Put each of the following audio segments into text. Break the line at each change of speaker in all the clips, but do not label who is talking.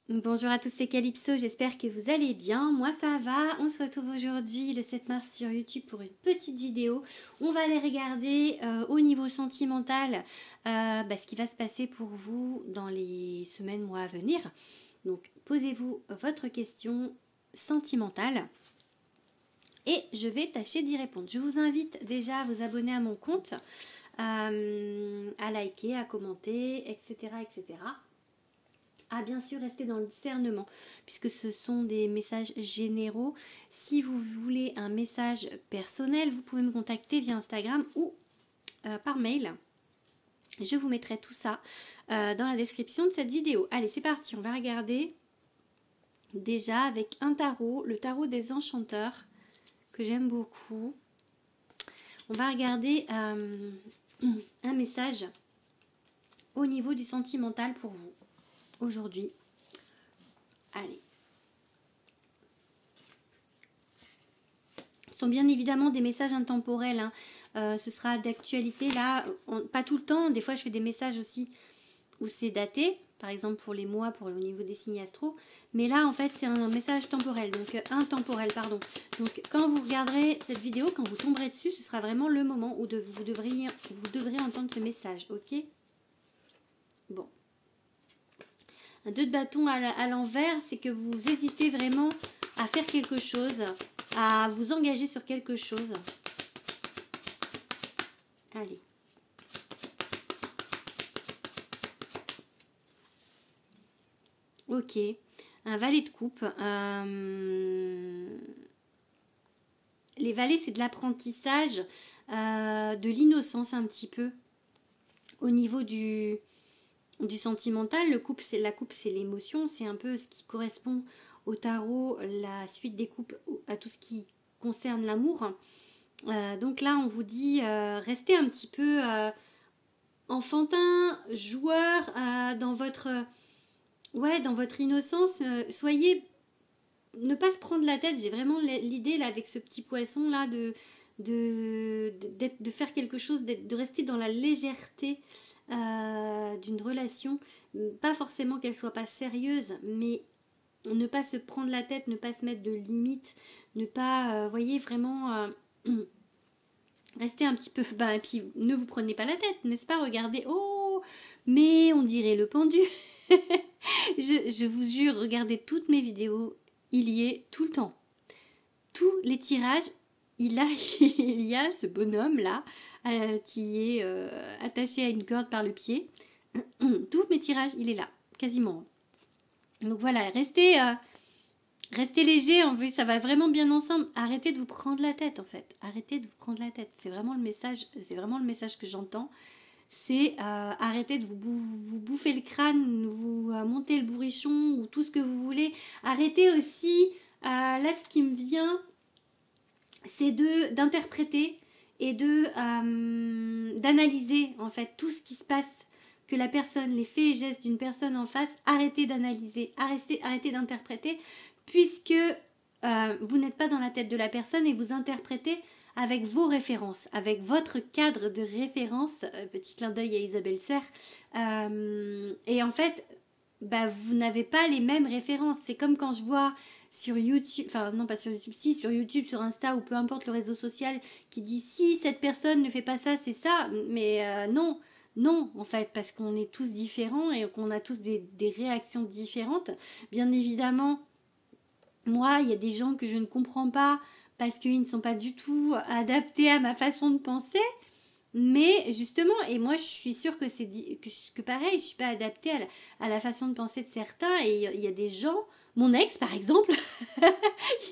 Bonjour à tous, c'est Calypso, j'espère que vous allez bien. Moi ça va, on se retrouve aujourd'hui le 7 mars sur YouTube pour une petite vidéo. On va aller regarder au niveau sentimental ce qui va se passer pour vous dans les semaines, mois à venir. Donc posez-vous votre question sentimentale et je vais tâcher d'y répondre. Je vous invite déjà à vous abonner à mon compte, à liker, à commenter, etc. etc. À bien sûr rester dans le discernement, puisque ce sont des messages généraux. Si vous voulez un message personnel, vous pouvez me contacter via Instagram ou par mail. Je vous mettrai tout ça dans la description de cette vidéo. Allez, c'est parti, on va regarder déjà avec un tarot, le tarot des enchanteurs, que j'aime beaucoup. On va regarder un message au niveau du sentimental pour vous aujourd'hui. Allez. Ce sont bien évidemment des messages intemporels. Ce sera d'actualité là, pas tout le temps. Des fois, je fais des messages aussi où c'est daté. Par exemple, pour les mois, au niveau des signes astro. Mais là, en fait, c'est un message temporel. Donc, intemporel, pardon. Donc, quand vous regarderez cette vidéo, quand vous tomberez dessus, ce sera vraiment le moment où vous devrez entendre ce message. Ok? Bon. Un 2 de bâton à l'envers, c'est que vous hésitez vraiment à faire quelque chose, à vous engager sur quelque chose. Allez. Ok. Un valet de coupe. Les valets, c'est de l'apprentissage, de l'innocence un petit peu. Au niveau du sentimental, la coupe, c'est l'émotion. C'est un peu ce qui correspond au tarot, la suite des coupes, à tout ce qui concerne l'amour. Donc là, on vous dit, restez un petit peu enfantin, joueur, dans votre innocence. Ne pas se prendre la tête. J'ai vraiment l'idée là avec ce petit poisson là de faire quelque chose, de rester dans la légèreté d'une relation. Pas forcément qu'elle soit pas sérieuse, mais ne pas se prendre la tête, ne pas se mettre de limites, ne pas, voyez, vraiment rester un petit peu, et puis ne vous prenez pas la tête, n'est-ce pas? Regardez, oh, mais on dirait le pendu. je vous jure, regardez toutes mes vidéos, il y est tout le temps. Tous les tirages, il y a ce bonhomme là qui est attaché à une corde par le pied. Tous mes tirages, il est là, quasiment. Donc voilà, restez léger, en fait, ça va vraiment bien ensemble. Arrêtez de vous prendre la tête en fait. Arrêtez de vous prendre la tête. C'est vraiment le message que j'entends. C'est arrêtez de vous bouffer le crâne, vous monter le bourrichon ou tout ce que vous voulez. Arrêtez aussi, là ce qui me vient, c'est d'interpréter et d'analyser en fait tout ce qui se passe, que la personne, les faits et gestes d'une personne en face. Arrêtez d'analyser, arrêtez d'interpréter, puisque vous n'êtes pas dans la tête de la personne et vous interprétez avec vos références, avec votre cadre de référence. Petit clin d'œil à Isabelle Serre. Et en fait, vous n'avez pas les mêmes références. C'est comme quand je vois sur YouTube, enfin non pas sur YouTube, si sur YouTube, sur Insta ou peu importe le réseau social, qui dit si cette personne ne fait pas ça, c'est ça. Mais non, en fait, parce qu'on est tous différents et qu'on a tous des réactions différentes. Bien évidemment, moi, il y a des gens que je ne comprends pas parce qu'ils ne sont pas du tout adaptés à ma façon de penser. Mais justement, et moi je suis sûre que pareil, je suis pas adaptée à la façon de penser de certains. Et il y a des gens, mon ex par exemple,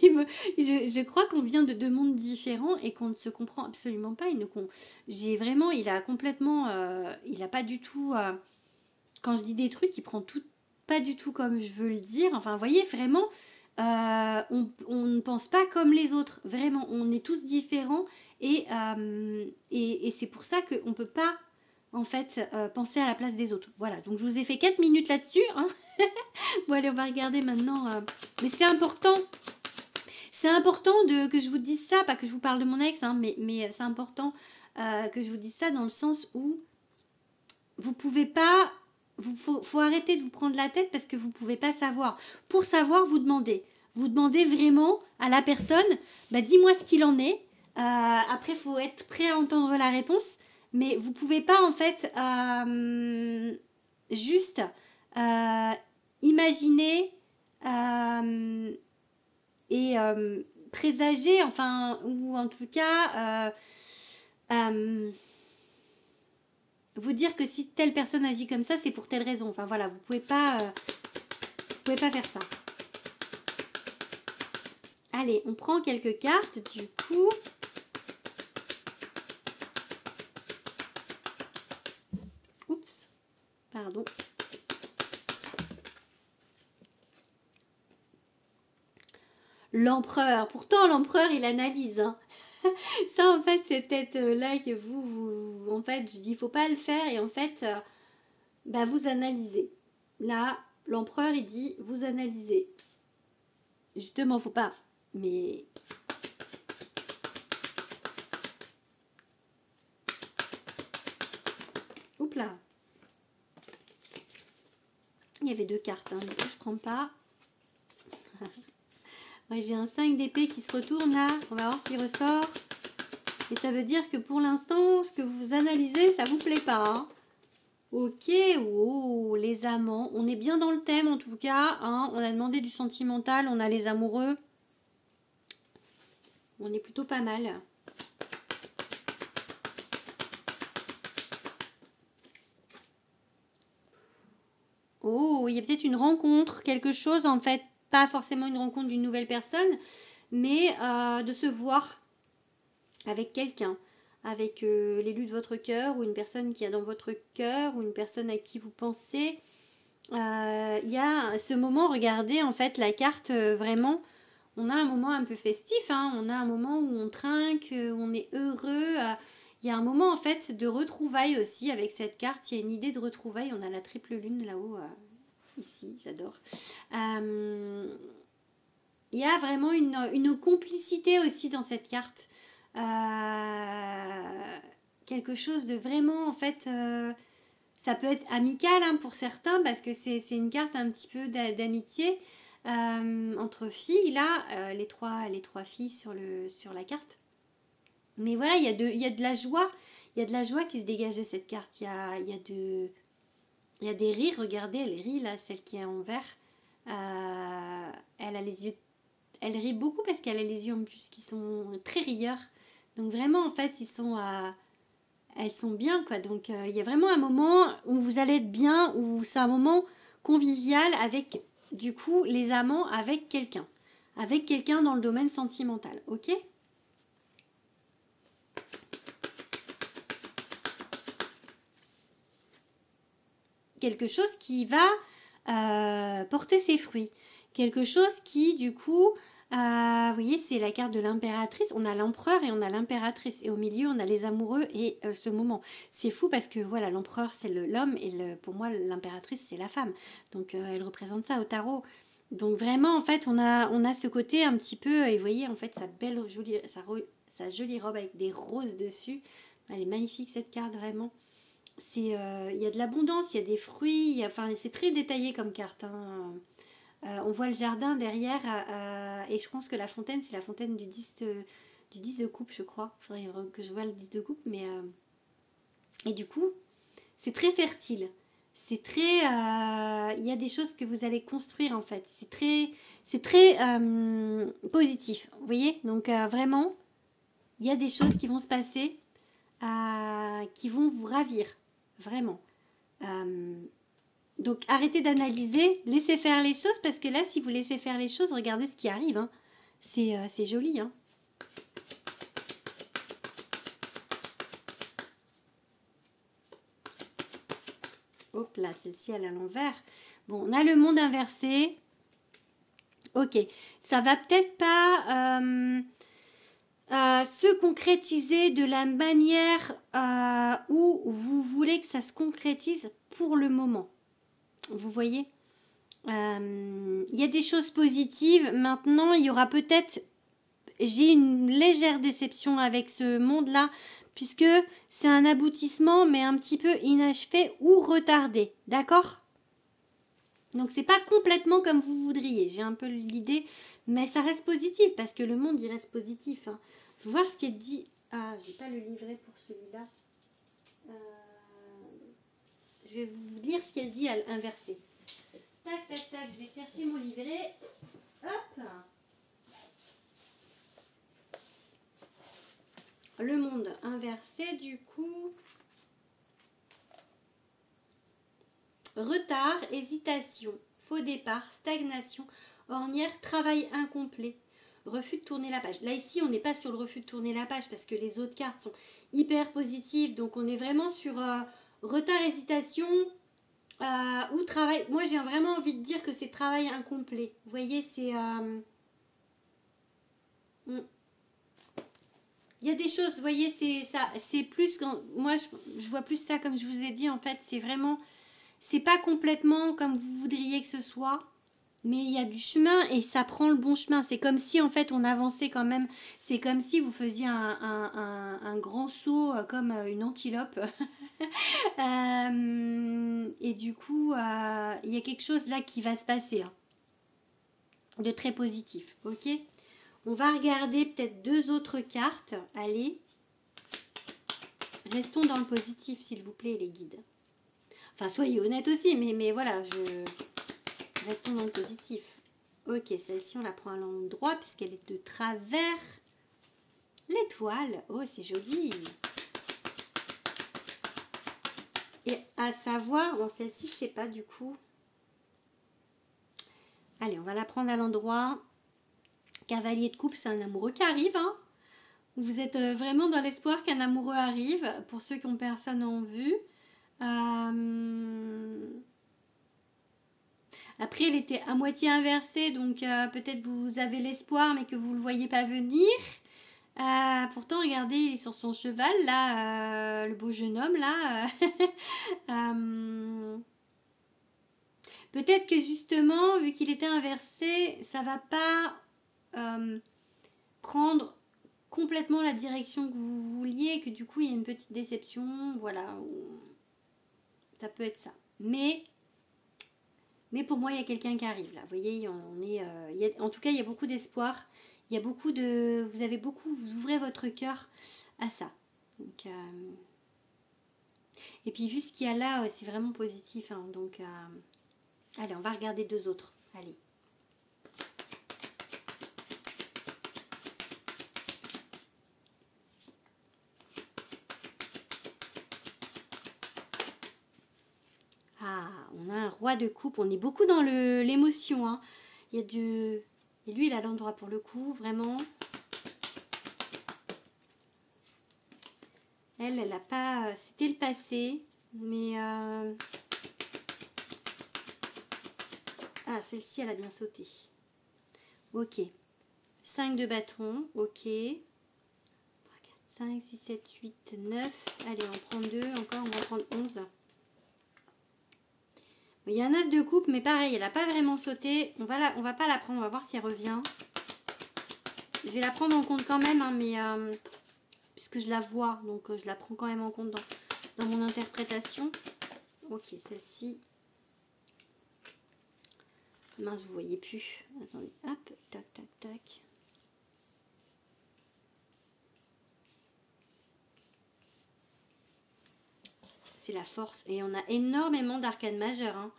je crois qu'on vient de deux mondes différents et qu'on ne se comprend absolument pas. Il a complètement, il a pas du tout, quand je dis des trucs, il prend tout pas du tout comme je veux le dire. Enfin, vous voyez, vraiment, on ne pense pas comme les autres. Vraiment, on est tous différents. Et c'est pour ça qu'on ne peut pas, en fait, penser à la place des autres. Voilà, donc je vous ai fait 4 minutes là-dessus. Hein. Bon, allez, on va regarder maintenant. Mais c'est important. C'est important que je vous dise ça. Pas que je vous parle de mon ex, hein, mais c'est important que je vous dise ça dans le sens où vous ne pouvez pas faut arrêter de vous prendre la tête parce que vous ne pouvez pas savoir. Pour savoir, vous demandez. Vous demandez vraiment à la personne, bah, dis-moi ce qu'il en est. Après, il faut être prêt à entendre la réponse. Mais vous ne pouvez pas, en fait, juste imaginer et présager, enfin, ou en tout cas, vous dire que si telle personne agit comme ça, c'est pour telle raison. Enfin voilà, vous pouvez pas faire ça. Allez, on prend quelques cartes du coup. Oups, pardon. L'empereur. Pourtant, l'empereur, il analyse. Hein. Ça, en fait, c'est peut-être là que vous... En fait, je dis, il faut pas le faire. Et en fait, bah, vous analysez. Là, l'empereur, il dit, vous analysez. Justement, faut pas. Mais... Oups là. Il y avait 2 cartes. Hein, du coup, je prends pas. Ouais, j'ai un 5 d'épée qui se retourne là. On va voir s'il ressort. Et ça veut dire que pour l'instant, ce que vous analysez, ça vous plaît pas. Hein. Ok, oh, les amants. On est bien dans le thème en tout cas. Hein. On a demandé du sentimental, on a les amoureux. On est plutôt pas mal. Oh, il y a peut-être une rencontre, quelque chose en fait. Pas forcément une rencontre d'une nouvelle personne, mais de se voir avec quelqu'un. Avec l'élu de votre cœur ou une personne qui est dans votre cœur ou une personne à qui vous pensez. Il y a ce moment, regardez en fait la carte vraiment, on a un moment un peu festif, hein, on a un moment où on trinque, on est heureux. Il y a un moment en fait de retrouvailles aussi avec cette carte, il y a une idée de retrouvailles, on a la triple lune là-haut, ici, j'adore. Il y a vraiment une complicité aussi dans cette carte. Quelque chose de vraiment en fait ça peut être amical hein, pour certains parce que c'est une carte un petit peu d'amitié entre filles là les trois filles sur la carte, mais voilà il y a de la joie, il y a de la joie qui se dégage de cette carte, il y a des rires, regardez elle rit là, celle qui est en vert, elle a les yeux, elle rit beaucoup parce qu'elle a les yeux en plus qui sont très rieurs. Donc vraiment, en fait, elles sont bien, quoi. Donc, il y a vraiment un moment où vous allez être bien, où c'est un moment convivial avec, du coup, les amants avec quelqu'un. Avec quelqu'un dans le domaine sentimental, ok ? Quelque chose qui va porter ses fruits. Quelque chose qui, du coup... vous voyez, c'est la carte de l'impératrice. On a l'empereur et on a l'impératrice. Et au milieu, on a les amoureux et ce moment. C'est fou parce que voilà, l'empereur, c'est l'homme et pour moi, l'impératrice, c'est la femme. Donc, elle représente ça au tarot. Donc, vraiment, en fait, on a ce côté un petit peu... Et vous voyez, en fait, sa jolie robe avec des roses dessus. Elle est magnifique, cette carte, vraiment. Il y a de l'abondance, il y a des fruits. Enfin, c'est très détaillé comme carte, hein. On voit le jardin derrière et je pense que la fontaine, c'est la fontaine du 10 de coupe, je crois. Il faudrait que je vois le 10 de coupe, mais... Et du coup, c'est très fertile. C'est très... Il y a des choses que vous allez construire, en fait. C'est très positif, vous voyez ? Donc, vraiment, il y a des choses qui vont se passer qui vont vous ravir, vraiment. Donc arrêtez d'analyser, laissez faire les choses parce que là si vous laissez faire les choses, regardez ce qui arrive. Hein. C'est joli. Hein. Hop là, celle-ci elle est à l'envers. Bon, on a le monde inversé. Ok, ça va peut-être pas se concrétiser de la manière où vous voulez que ça se concrétise pour le moment. Vous voyez, il y a des choses positives. Maintenant, il y aura peut-être... J'ai une légère déception avec ce monde-là puisque c'est un aboutissement, mais un petit peu inachevé ou retardé. D'accord? Donc, c'est pas complètement comme vous voudriez. J'ai un peu l'idée, mais ça reste positif, parce que le monde, il reste positif. Hein. Faut voir ce qui est dit. Ah, j'ai pas le livret pour celui-là. Je vais vous lire ce qu'elle dit à l'inversé. Tac, tac, tac, je vais chercher mon livret. Hop. Le monde inversé, du coup. Retard, hésitation, faux départ, stagnation, ornière, travail incomplet. Refus de tourner la page. Là, ici, on n'est pas sur le refus de tourner la page parce que les autres cartes sont hyper positives. Donc, on est vraiment sur retard, hésitation ou travail. Moi, j'ai vraiment envie de dire que c'est travail incomplet. Vous voyez, c'est... Il y a des choses, vous voyez, c'est ça. C'est plus... Moi, je vois plus ça comme je vous ai dit. En fait, c'est vraiment... C'est pas complètement comme vous voudriez que ce soit. Mais il y a du chemin et ça prend le bon chemin. C'est comme si en fait on avançait quand même. C'est comme si vous faisiez un grand saut comme une antilope. Et du coup, il y a quelque chose là qui va se passer. Hein, de très positif. Ok? On va regarder peut-être 2 autres cartes. Allez. Restons dans le positif s'il vous plaît les guides. Enfin soyez honnêtes aussi. Mais voilà, restons dans le positif. Ok, celle-ci, on la prend à l'endroit puisqu'elle est de travers. L'étoile. Oh, c'est joli. Et à savoir, bon, celle-ci, je sais pas du coup. Allez, on va la prendre à l'endroit. Cavalier de coupe, c'est un amoureux qui arrive. Hein. Vous êtes vraiment dans l'espoir qu'un amoureux arrive. Pour ceux qui ont personne en vue. Après, elle était à moitié inversée, donc peut-être vous avez l'espoir, mais que vous ne le voyez pas venir. Pourtant, regardez, il est sur son cheval, là, le beau jeune homme, là. Peut-être que justement, vu qu'il était inversé, ça va pas prendre complètement la direction que vous vouliez, et que du coup, il y a une petite déception, voilà. Ça peut être ça. Mais pour moi, il y a quelqu'un qui arrive là. Vous voyez, en tout cas, il y a beaucoup d'espoir. Il y a beaucoup de... Vous ouvrez votre cœur à ça. Donc, et puis, vu ce qu'il y a là, c'est vraiment positif. Hein, donc, allez, on va regarder 2 autres. Allez. Ah, on a un roi de coupe. On est beaucoup dans l'émotion. Hein. Il y a du... Et lui, il a l'endroit pour le coup, vraiment. Elle a pas... C'était le passé, mais... Ah, celle-ci, elle a bien sauté. Ok. 5 de bâton, ok. 3, 4, 5, 6, 7, 8, 9. Allez, on prend 2 encore, on va prendre 11. Il y a un as de coupe, mais pareil, elle n'a pas vraiment sauté. On va pas la prendre, on va voir si elle revient. Je vais la prendre en compte quand même, hein, mais puisque je la vois, donc je la prends quand même en compte dans mon interprétation. Ok, celle-ci. Mince, vous voyez plus. Attendez, hop, tac, tac, tac. C'est la force. Et on a énormément d'arcanes majeures. Hein.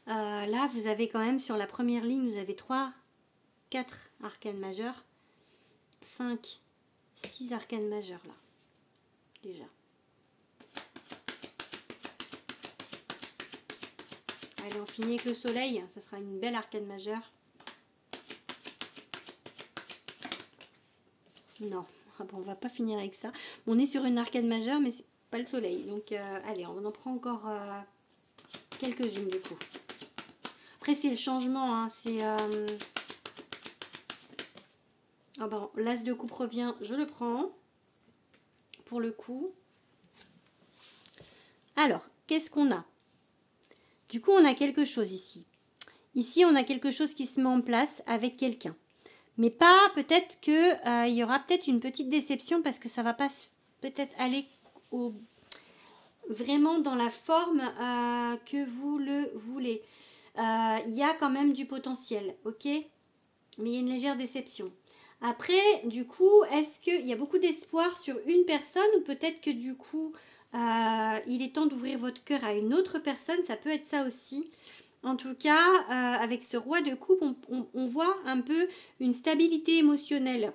Là, vous avez quand même sur la première ligne, vous avez 3, 4 arcanes majeures. 5, 6 arcanes majeures là. Déjà. Allez, on finit avec le soleil. Ça sera une belle arcane majeure. Non, ah bon, on va pas finir avec ça. On est sur une arcane majeure, mais c'est pas le soleil. Donc, allez, on en prend encore quelques-unes du coup. Après, c'est le changement. Hein, c'est... Ah bon, l'as de coupe revient, je le prends. Pour le coup. Alors, qu'est-ce qu'on a? Du coup, on a quelque chose ici. Ici, on a quelque chose qui se met en place avec quelqu'un. Mais pas, peut-être que il y aura peut-être une petite déception parce que ça va pas peut-être aller vraiment dans la forme que vous le voulez. Il y a quand même du potentiel, ok? Mais il y a une légère déception. Après, du coup, est-ce qu'il y a beaucoup d'espoir sur une personne ou peut-être que du coup, il est temps d'ouvrir votre cœur à une autre personne? Ça peut être ça aussi. En tout cas, avec ce roi de coupe, on voit un peu une stabilité émotionnelle.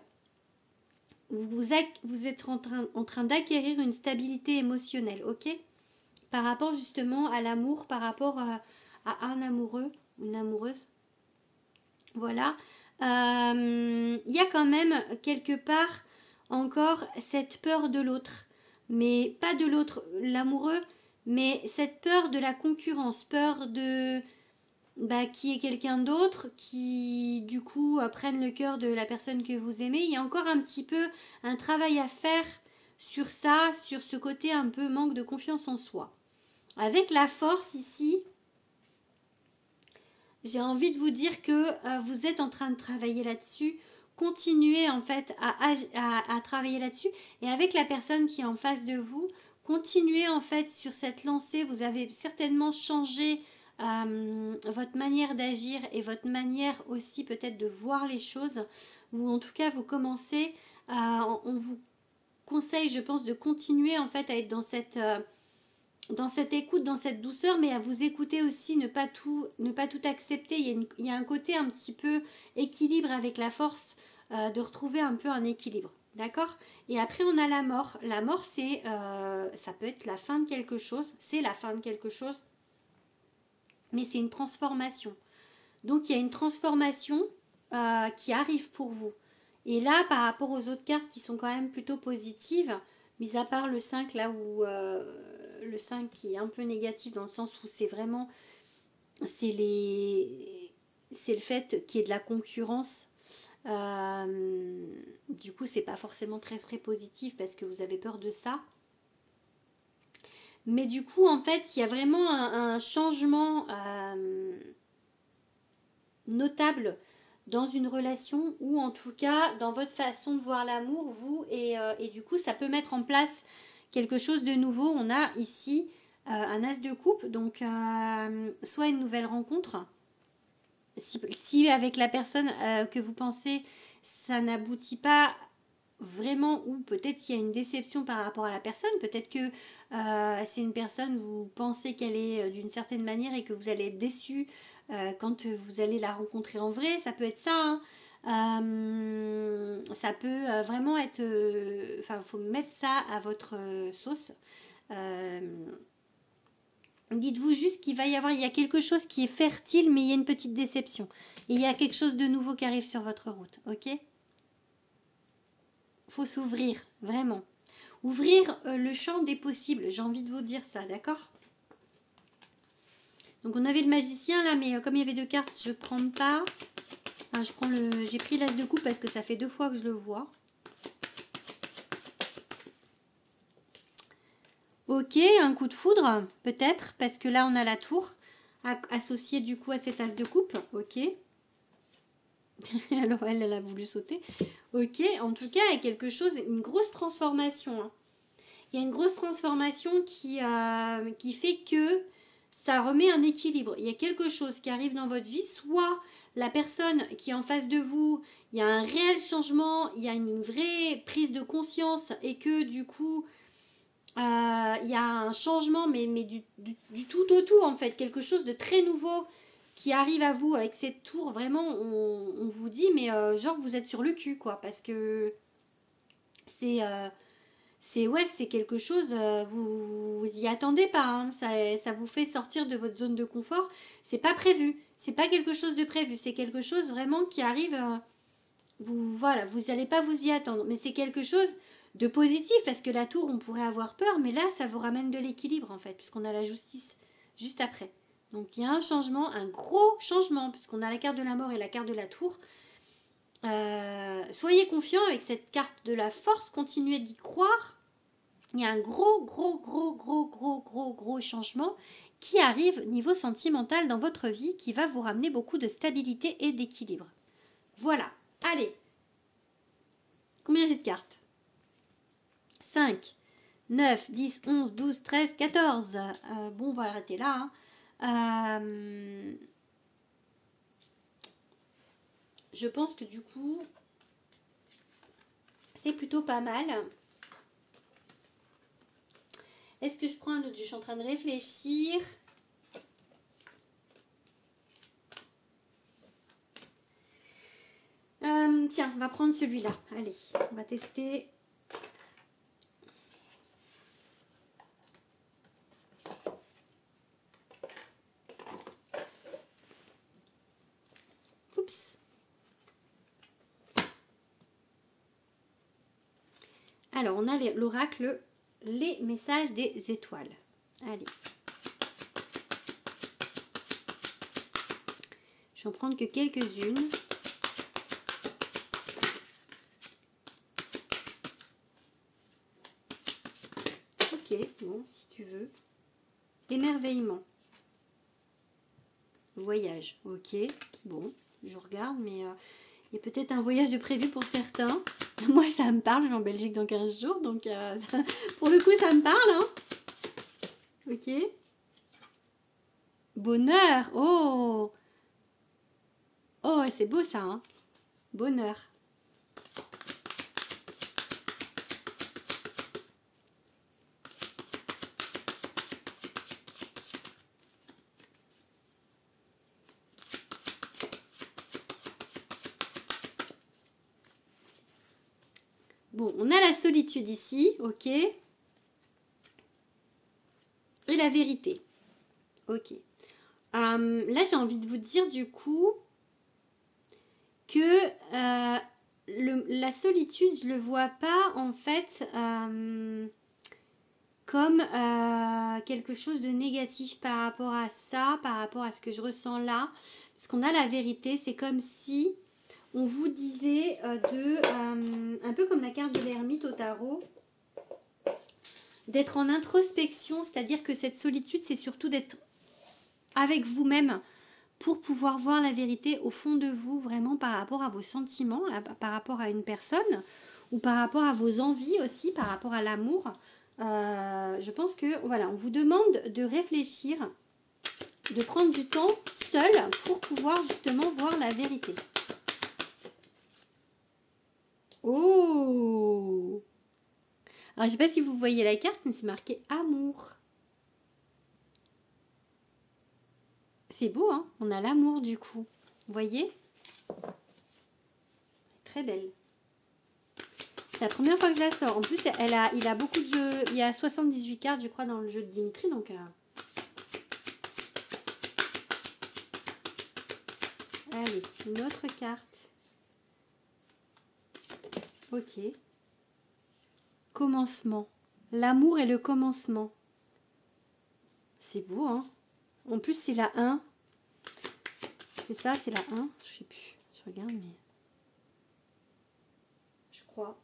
Vous êtes en train d'acquérir une stabilité émotionnelle, ok? Par rapport justement à l'amour, par rapport à un amoureux, une amoureuse. Voilà. Il y a quand même quelque part encore cette peur de l'autre. Mais pas de l'autre, l'amoureux, mais cette peur de la concurrence, peur de qui est quelqu'un d'autre, qui du coup prenne le cœur de la personne que vous aimez. Il y a encore un petit peu un travail à faire sur ça, sur ce côté un peu manque de confiance en soi. Avec la force ici, j'ai envie de vous dire que vous êtes en train de travailler là-dessus. Continuez en fait à travailler là-dessus. Et avec la personne qui est en face de vous, continuez en fait sur cette lancée. Vous avez certainement changé votre manière d'agir et votre manière aussi peut-être de voir les choses. Ou en tout cas, vous commencez, on vous conseille, je pense, de continuer en fait à être dans cette écoute, dans cette douceur, mais à vous écouter aussi, ne pas tout accepter. Il y a un côté un petit peu équilibre avec la force, de retrouver un peu un équilibre. D'accord? Et après, on a la mort. La mort, c'est, ça peut être la fin de quelque chose. C'est la fin de quelque chose. Mais c'est une transformation. Donc, il y a une transformation qui arrive pour vous. Et là, par rapport aux autres cartes qui sont quand même plutôt positives, mis à part le 5, là où le 5 qui est un peu négatif dans le sens où c'est vraiment, c'est le fait qu'il y ait de la concurrence. Du coup, c'est pas forcément très très positif parce que vous avez peur de ça. Mais du coup, en fait, il y a vraiment un changement notable dans une relation ou en tout cas dans votre façon de voir l'amour, vous, et du coup, ça peut mettre en place quelque chose de nouveau. On a ici un as de coupe, donc soit une nouvelle rencontre, si avec la personne que vous pensez, ça n'aboutit pas vraiment, ou peut-être s'il y a une déception par rapport à la personne, peut-être que c'est une personne, vous pensez qu'elle est d'une certaine manière et que vous allez être déçu quand vous allez la rencontrer en vrai, ça peut être ça, hein. Ça peut vraiment être, enfin, il faut mettre ça à votre sauce. Dites-vous juste qu'il va y avoir, il y a quelque chose qui est fertile, mais il y a une petite déception. Et il y a quelque chose de nouveau qui arrive sur votre route, ok? Faut s'ouvrir, vraiment. Ouvrir le champ des possibles, j'ai envie de vous dire ça, d'accord? Donc on avait le magicien là, mais comme il y avait deux cartes, je ne prends pas. Enfin, j'ai pris l'as de coupe parce que ça fait 2 fois que je le vois. Ok, un coup de foudre, peut-être, parce que là on a la tour associée du coup à cet as de coupe, ok. Alors elle a voulu sauter. Ok, en tout cas, il y a quelque chose, une grosse transformation. Hein. Il y a une grosse transformation qui fait que ça remet un équilibre. Il y a quelque chose qui arrive dans votre vie, soit la personne qui est en face de vous, il y a un réel changement, il y a une vraie prise de conscience et que du coup, il y a un changement, mais du tout au tout en fait, quelque chose de très nouveau qui arrive à vous avec cette tour, vraiment, on vous dit, mais genre vous êtes sur le cul, quoi, parce que c'est quelque chose, vous y attendez pas, hein, ça vous fait sortir de votre zone de confort, c'est pas prévu, c'est pas quelque chose de prévu, c'est quelque chose vraiment qui arrive, voilà, vous n'allez pas vous y attendre, mais c'est quelque chose de positif, parce que la tour, on pourrait avoir peur, mais là, ça vous ramène de l'équilibre, en fait, puisqu'on a la justice juste après. Donc, il y a un changement, un gros changement, puisqu'on a la carte de la mort et la carte de la tour. Soyez confiants avec cette carte de la force, continuez d'y croire. Il y a un gros changement qui arrive niveau sentimental dans votre vie, qui va vous ramener beaucoup de stabilité et d'équilibre. Voilà, allez. Combien j'ai de cartes ? 5, 9, 10, 11, 12, 13, 14. Bon, on va arrêter là. Je pense que du coup, c'est plutôt pas mal. Est-ce que je prends un autre? Je suis en train de réfléchir. Tiens, on va prendre celui-là. Allez, on va tester. Oups. Alors, on a l'oracle, les messages des étoiles. Allez. Je vais en prendre que quelques-unes. Ok, bon, si tu veux. Émerveillement. Voyage, ok. Bon, je regarde, mais il y a peut-être un voyage de prévu pour certains. Moi, ça me parle, je vais en Belgique dans 15 jours, donc pour le coup, ça me parle. Hein. Ok. Bonheur, oh. Oh, c'est beau ça, hein. Bonheur. Bon, on a la solitude ici, ok. Et la vérité, ok. Là, j'ai envie de vous dire du coup que la solitude, je le vois pas en fait comme quelque chose de négatif par rapport à ça, par rapport à ce que je ressens là. Parce qu'on a la vérité, c'est comme si on vous disait un peu comme la carte de l'ermite au tarot, d'être en introspection, c'est-à-dire que cette solitude, c'est surtout d'être avec vous-même pour pouvoir voir la vérité au fond de vous, vraiment par rapport à vos sentiments, par rapport à une personne, ou par rapport à vos envies aussi, par rapport à l'amour. Je pense que, voilà, on vous demande de réfléchir, de prendre du temps seul pour pouvoir justement voir la vérité. Oh! Alors, je ne sais pas si vous voyez la carte, mais c'est marqué amour. C'est beau, hein? On a l'amour du coup. Vous voyez? Très belle. C'est la première fois que je la sors. En plus, il a beaucoup de jeux. Il y a 78 cartes, je crois, dans le jeu de Dimitri. Donc, allez, une autre carte. Ok. Commencement. L'amour est le commencement. C'est beau, hein? En plus, c'est la 1. C'est ça, c'est la 1. Je sais plus. Je regarde, mais... Je crois.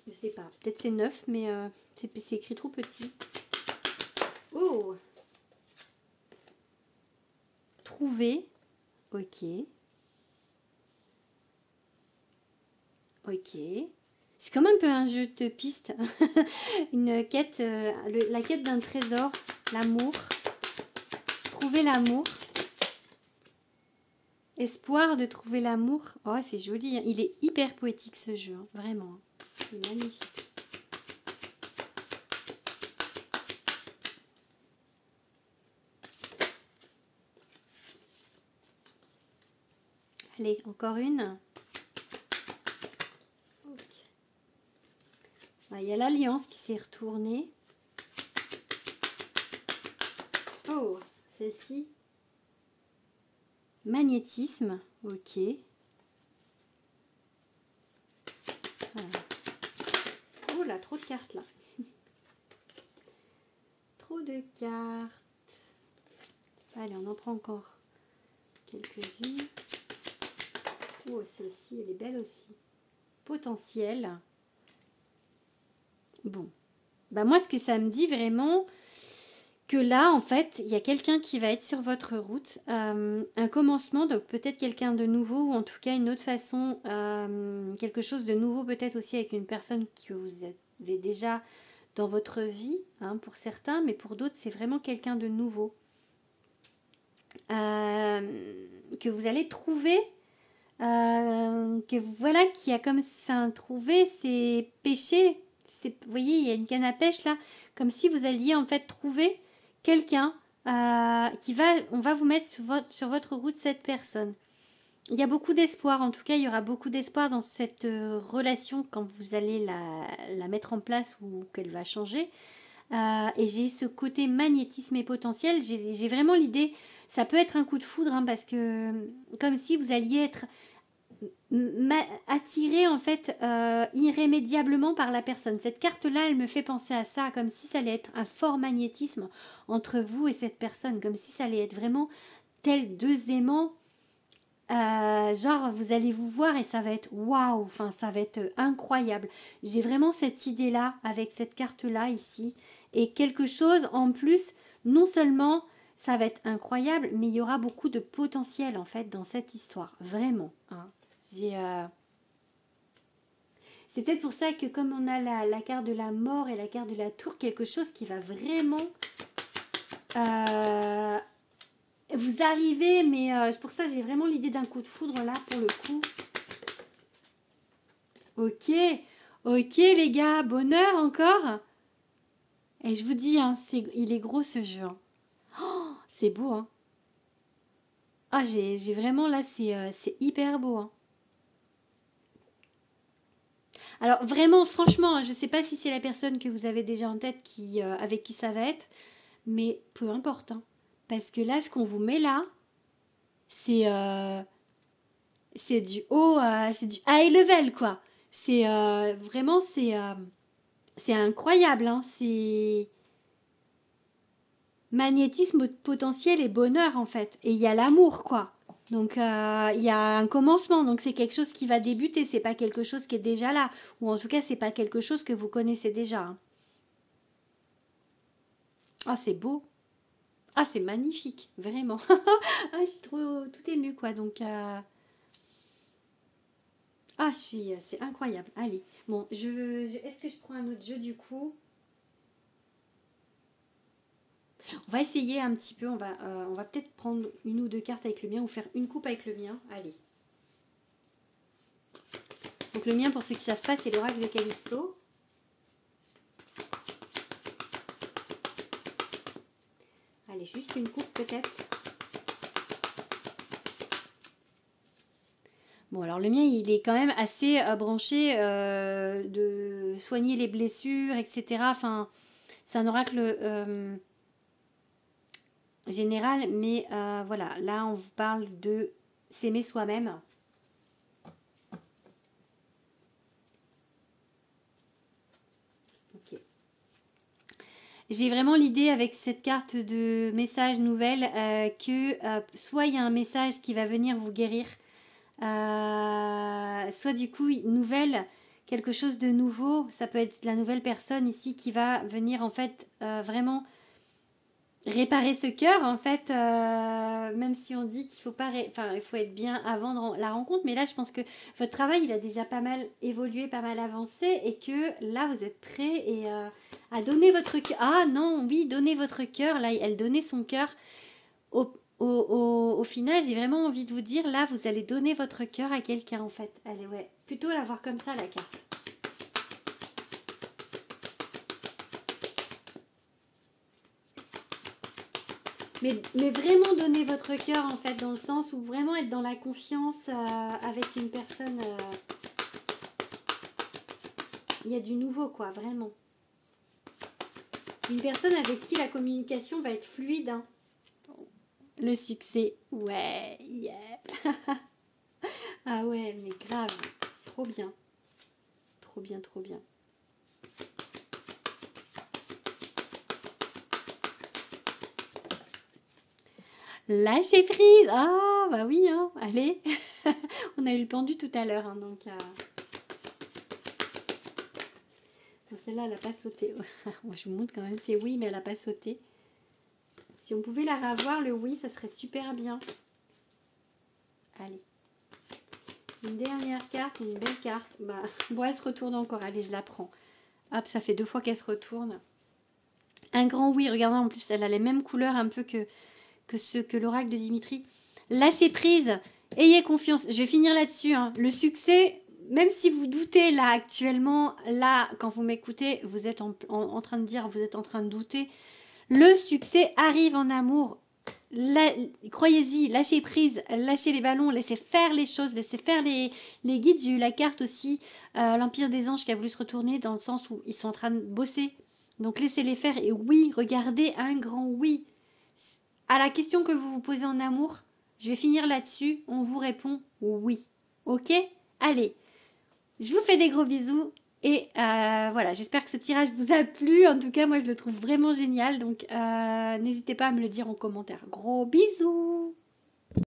Je sais pas. Peut-être c'est 9, mais c'est écrit trop petit. Oh! Trouver. Ok. Ok. C'est comme un peu un jeu de piste. Une quête, la quête d'un trésor. L'amour. Trouver l'amour. Espoir de trouver l'amour. Oh, c'est joli. Hein. Il est hyper poétique ce jeu. Hein. Vraiment. C'est magnifique. Allez, encore une. Il y a l'alliance qui s'est retournée. Oh, celle-ci. Magnétisme. Ok. Voilà. Oh là, trop de cartes là. Trop de cartes. Allez, on en prend encore quelques-unes. Oh, celle-ci, elle est belle aussi. Potentiel. Bon. Bah moi, ce que ça me dit vraiment, que là, en fait, il y a quelqu'un qui va être sur votre route, un commencement, donc peut-être quelqu'un de nouveau, ou en tout cas une autre façon, quelque chose de nouveau peut-être aussi avec une personne que vous avez déjà dans votre vie, hein, pour certains, mais pour d'autres, c'est vraiment quelqu'un de nouveau. Que vous allez trouver, que voilà, qui a comme, enfin, trouvé ses péchés. Vous voyez, il y a une canne à pêche là, comme si vous alliez en fait trouver quelqu'un on va vous mettre sur votre route cette personne. Il y a beaucoup d'espoir, en tout cas, il y aura beaucoup d'espoir dans cette relation quand vous allez la mettre en place ou qu'elle va changer. Et j'ai ce côté magnétisme et potentiel, j'ai vraiment l'idée, ça peut être un coup de foudre, hein, parce que comme si vous alliez être attiré en fait irrémédiablement par la personne. Cette carte-là, elle me fait penser à ça, comme si ça allait être un fort magnétisme entre vous et cette personne, comme si ça allait être vraiment tel deux aimants. Genre vous allez vous voir et ça va être waouh, enfin ça va être incroyable. J'ai vraiment cette idée là avec cette carte là ici, et quelque chose en plus, non seulement ça va être incroyable, mais il y aura beaucoup de potentiel en fait dans cette histoire, vraiment, hein. C'est peut-être pour ça que comme on a la carte de la mort et la carte de la tour, quelque chose qui va vraiment vous arriver, mais c'est pour ça que j'ai vraiment l'idée d'un coup de foudre là pour le coup. Ok les gars, bonheur encore. Et je vous dis, hein, il est gros ce jeu, hein. Oh, c'est beau, hein. Ah, j'ai vraiment là, c'est hyper beau, hein. Alors vraiment, franchement, je ne sais pas si c'est la personne que vous avez déjà en tête avec qui ça va être, mais peu importe, hein. Parce que là, ce qu'on vous met là, c'est du haut, c'est du high level, quoi. C'est vraiment, c'est incroyable, hein. C'est magnétisme potentiel et bonheur, en fait. Et il y a l'amour, quoi. Donc, il y a un commencement. Donc, c'est quelque chose qui va débuter. C'est pas quelque chose qui est déjà là. Ou en tout cas, c'est pas quelque chose que vous connaissez déjà, hein. Ah, c'est beau. Ah, c'est magnifique. Vraiment. Ah, je suis tout émue, quoi. Donc, ah, c'est incroyable. Allez. Bon, est-ce que je prends un autre jeu, du coup? On va essayer un petit peu. On va peut-être prendre une ou deux cartes avec le mien ou faire une coupe avec le mien. Allez. Donc le mien, pour ceux qui ne savent pas, c'est l'oracle de Calypso. Allez, juste une coupe peut-être. Bon, alors le mien, il est quand même assez branché de soigner les blessures, etc. Enfin, c'est un oracle général, mais voilà, là, on vous parle de s'aimer soi-même. Ok. J'ai vraiment l'idée avec cette carte de message nouvelle que soit il y a un message qui va venir vous guérir, soit du coup nouvelle, quelque chose de nouveau. Ça peut être la nouvelle personne ici qui va venir en fait vraiment réparer ce cœur en fait, même si on dit qu'il faut pas il faut être bien avant la rencontre, mais là je pense que votre travail il a déjà pas mal évolué, pas mal avancé, et que là vous êtes prêt et à donner votre cœur. Ah non, oui, donner votre cœur. Là elle donnait son cœur au final. J'ai vraiment envie de vous dire, là vous allez donner votre cœur à quelqu'un en fait. Allez, ouais, plutôt la voir comme ça la carte. Mais vraiment donner votre cœur en fait, dans le sens où vraiment être dans la confiance avec une personne. Il y a du nouveau quoi, vraiment. Une personne avec qui la communication va être fluide, hein. Le succès, ouais, yeah. Ah ouais, mais grave, trop bien. Trop bien, trop bien. Lâcher prise. Ah, bah oui, hein. Allez. On a eu le pendu tout à l'heure, hein, donc... Celle-là, elle n'a pas sauté. Moi, je vous montre quand même, c'est oui, mais elle n'a pas sauté. Si on pouvait la revoir, le oui, ça serait super bien. Allez. Une dernière carte, une belle carte. Bah, bon, elle se retourne encore. Allez, je la prends. Hop, ça fait 2 fois qu'elle se retourne. Un grand oui. Regardez, en plus, elle a les mêmes couleurs un peu que l'oracle de Dimitri. Lâchez prise. Ayez confiance. Je vais finir là-dessus. Hein. Le succès, même si vous doutez là actuellement, là, quand vous m'écoutez, vous êtes en train de dire, vous êtes en train de douter. Le succès arrive en amour. Croyez-y, lâchez prise, lâchez les ballons, laissez faire les choses, laissez faire les guides. J'ai eu la carte aussi, l'Empire des Anges qui a voulu se retourner dans le sens où ils sont en train de bosser. Donc laissez-les faire et oui, regardez un grand oui. À la question que vous vous posez en amour, je vais finir là-dessus, on vous répond oui. Ok? Allez, je vous fais des gros bisous. Et voilà, j'espère que ce tirage vous a plu. En tout cas, moi, je le trouve vraiment génial. Donc, n'hésitez pas à me le dire en commentaire. Gros bisous!